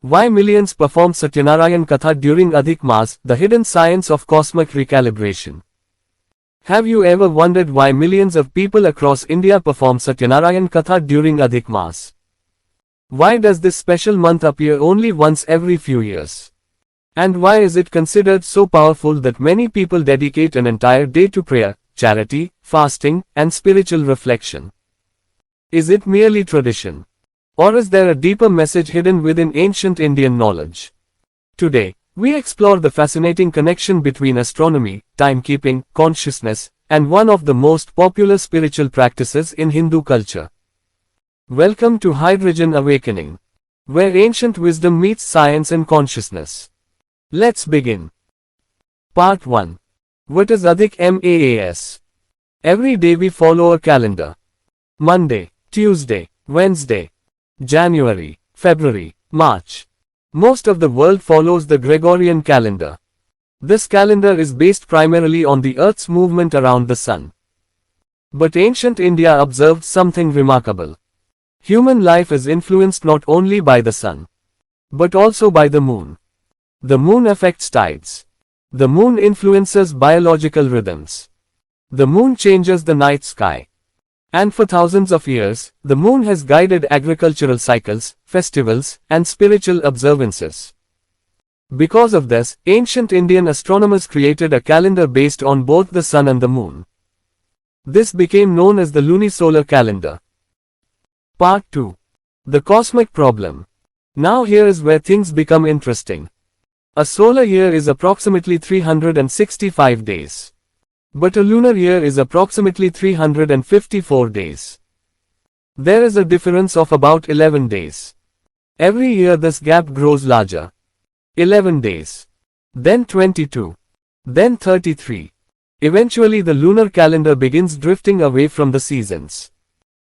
Why millions perform Satyanarayan Katha during Adhik Maas, the hidden science of cosmic recalibration. Have you ever wondered why millions of people across India perform Satyanarayan Katha during Adhik Maas? Why does this special month appear only once every few years? And why is it considered so powerful that many people dedicate an entire day to prayer, charity, fasting, and spiritual reflection? Is it merely tradition? Or is there a deeper message hidden within ancient Indian knowledge? Today, we explore the fascinating connection between astronomy, timekeeping, consciousness, and one of the most popular spiritual practices in Hindu culture. Welcome to Hydrogen Awakening, where ancient wisdom meets science and consciousness. Let's begin. Part 1. What is Adhik Maas? Every day we follow a calendar. Monday, Tuesday, Wednesday, January, February, March. Most of the world follows the Gregorian calendar. This calendar is based primarily on the Earth's movement around the Sun. But ancient India observed something remarkable. Human life is influenced not only by the Sun, but also by the Moon. The Moon affects tides. The Moon influences biological rhythms. The Moon changes the night sky. And for thousands of years, the Moon has guided agricultural cycles, festivals, and spiritual observances. Because of this, ancient Indian astronomers created a calendar based on both the Sun and the Moon. This became known as the lunar-solar calendar. Part 2. The Cosmic Problem. Now here is where things become interesting. A solar year is approximately 365 days. But a lunar year is approximately 354 days. There is a difference of about 11 days. Every year this gap grows larger. 11 days. Then 22. Then 33. Eventually the lunar calendar begins drifting away from the seasons.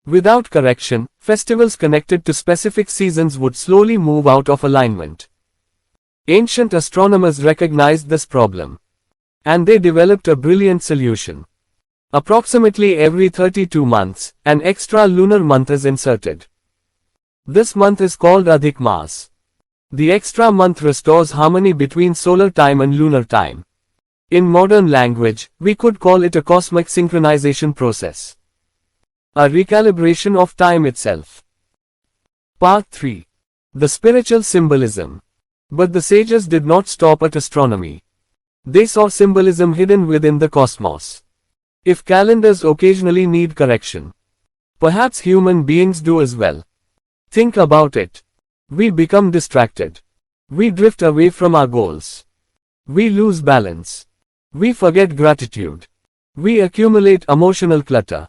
Without correction, festivals connected to specific seasons would slowly move out of alignment. Ancient astronomers recognized this problem. And they developed a brilliant solution. Approximately every 32 months, an extra lunar month is inserted. This month is called Adhik Maas. The extra month restores harmony between solar time and lunar time. In modern language, we could call it a cosmic synchronization process. A recalibration of time itself. Part 3. The Spiritual Symbolism. But the sages did not stop at astronomy. They saw symbolism hidden within the cosmos. If calendars occasionally need correction, perhaps human beings do as well. Think about it. We become distracted. We drift away from our goals. We lose balance. We forget gratitude. We accumulate emotional clutter.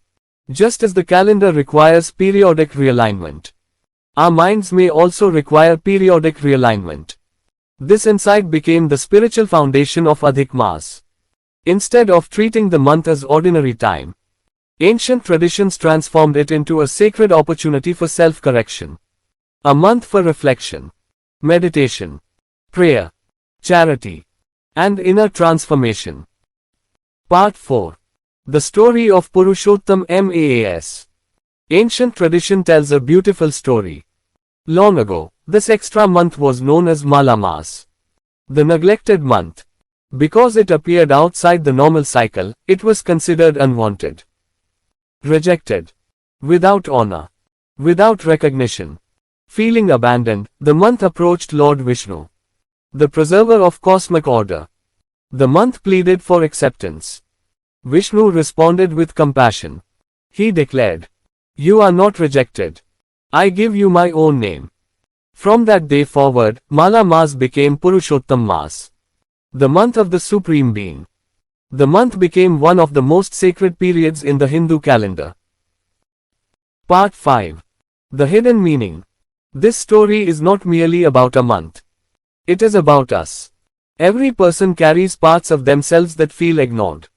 Just as the calendar requires periodic realignment, our minds may also require periodic realignment. This insight became the spiritual foundation of Adhik Maas. Instead of treating the month as ordinary time, ancient traditions transformed it into a sacred opportunity for self-correction. A month for reflection, meditation, prayer, charity, and inner transformation. Part 4. The Story of Purushottam Maas. Ancient tradition tells a beautiful story. Long ago, this extra month was known as Mala Maas, the neglected month. Because it appeared outside the normal cycle, it was considered unwanted, rejected, without honor, without recognition. Feeling abandoned, the month approached Lord Vishnu, the preserver of cosmic order. The month pleaded for acceptance. Vishnu responded with compassion. He declared, "You are not rejected. I give you my own name." From that day forward, Mala Maas became Purushottam Maas, the month of the Supreme Being. The month became one of the most sacred periods in the Hindu calendar. Part 5. The Hidden Meaning. This story is not merely about a month. It is about us. Every person carries parts of themselves that feel ignored.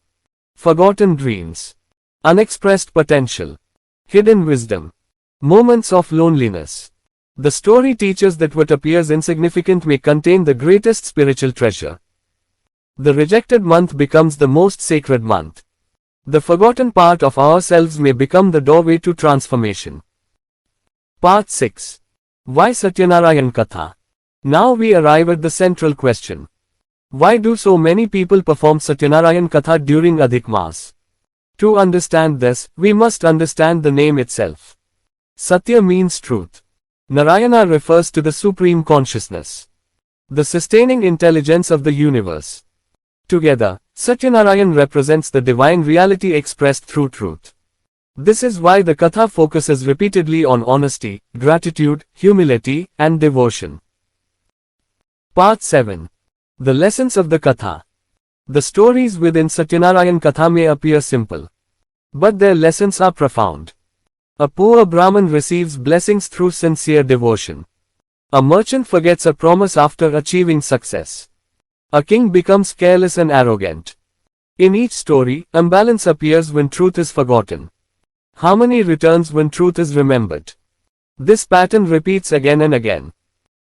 Forgotten dreams. Unexpressed potential. Hidden wisdom. Moments of loneliness. The story teaches that what appears insignificant may contain the greatest spiritual treasure. The rejected month becomes the most sacred month. The forgotten part of ourselves may become the doorway to transformation. Part 6. Why Satyanarayan Katha? Now we arrive at the central question. Why do so many people perform Satyanarayan Katha during Adhik Maas? To understand this, we must understand the name itself. Satya means truth. Narayana refers to the supreme consciousness, the sustaining intelligence of the universe. Together, Satyanarayan represents the divine reality expressed through truth. This is why the Katha focuses repeatedly on honesty, gratitude, humility, and devotion. Part 7. The lessons of the Katha. The stories within Satyanarayan Katha may appear simple, but their lessons are profound. A poor Brahmin receives blessings through sincere devotion. A merchant forgets a promise after achieving success. A king becomes careless and arrogant. In each story, imbalance appears when truth is forgotten. Harmony returns when truth is remembered. This pattern repeats again and again.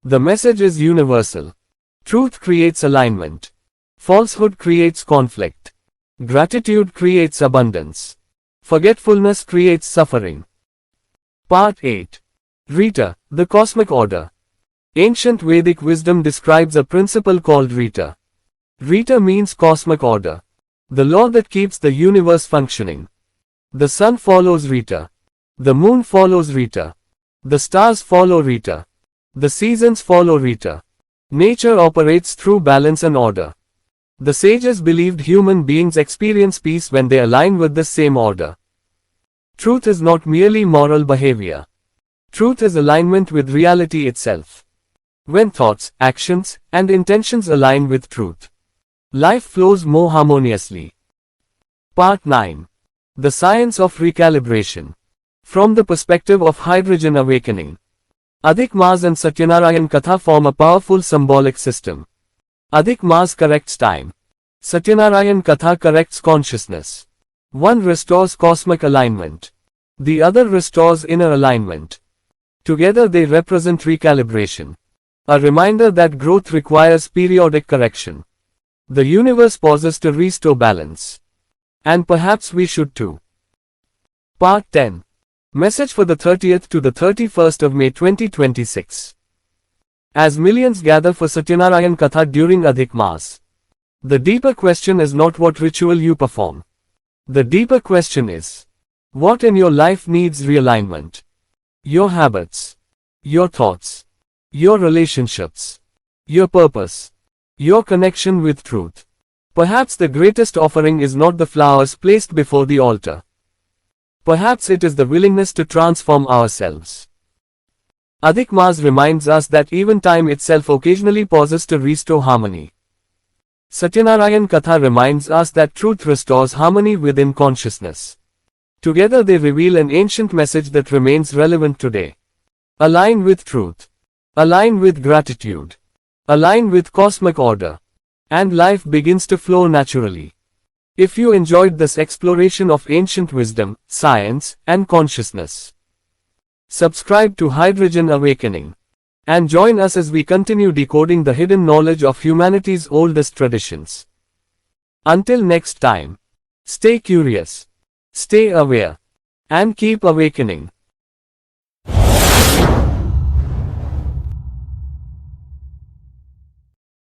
The message is universal. Truth creates alignment. Falsehood creates conflict. Gratitude creates abundance. Forgetfulness creates suffering. Part 8. Rita, the cosmic order. Ancient Vedic wisdom describes a principle called Rita. Rita means cosmic order, the law that keeps the universe functioning. The sun follows Rita. The moon follows Rita. The stars follow Rita. The seasons follow Rita. Nature operates through balance and order. The sages believed human beings experience peace when they align with the same order. Truth is not merely moral behavior. Truth is alignment with reality itself. When thoughts, actions, and intentions align with truth, life flows more harmoniously. Part 9. The science of recalibration. From the perspective of hydrogen awakening, Adhik Maas and Satyanarayan Katha form a powerful symbolic system. Adhik Maas corrects time. Satyanarayan Katha corrects consciousness. One restores cosmic alignment. The other restores inner alignment. Together they represent recalibration, a reminder that growth requires periodic correction. The universe pauses to restore balance. And perhaps we should too. Part 10. Message for the 30th to the 31st of May 2026. As millions gather for Satyanarayan Katha during Adhik Maas, the deeper question is not what ritual you perform. The deeper question is, what in your life needs realignment? Your habits, your thoughts, your relationships, your purpose, your connection with truth. Perhaps the greatest offering is not the flowers placed before the altar. Perhaps it is the willingness to transform ourselves. Adhik Maas reminds us that even time itself occasionally pauses to restore harmony. Satyanarayan Katha reminds us that truth restores harmony within consciousness. Together they reveal an ancient message that remains relevant today. Align with truth. Align with gratitude. Align with cosmic order. And life begins to flow naturally. If you enjoyed this exploration of ancient wisdom, science, and consciousness, subscribe to Hydrogen Awakening. And join us as we continue decoding the hidden knowledge of humanity's oldest traditions. Until next time, stay curious, stay aware, and keep awakening.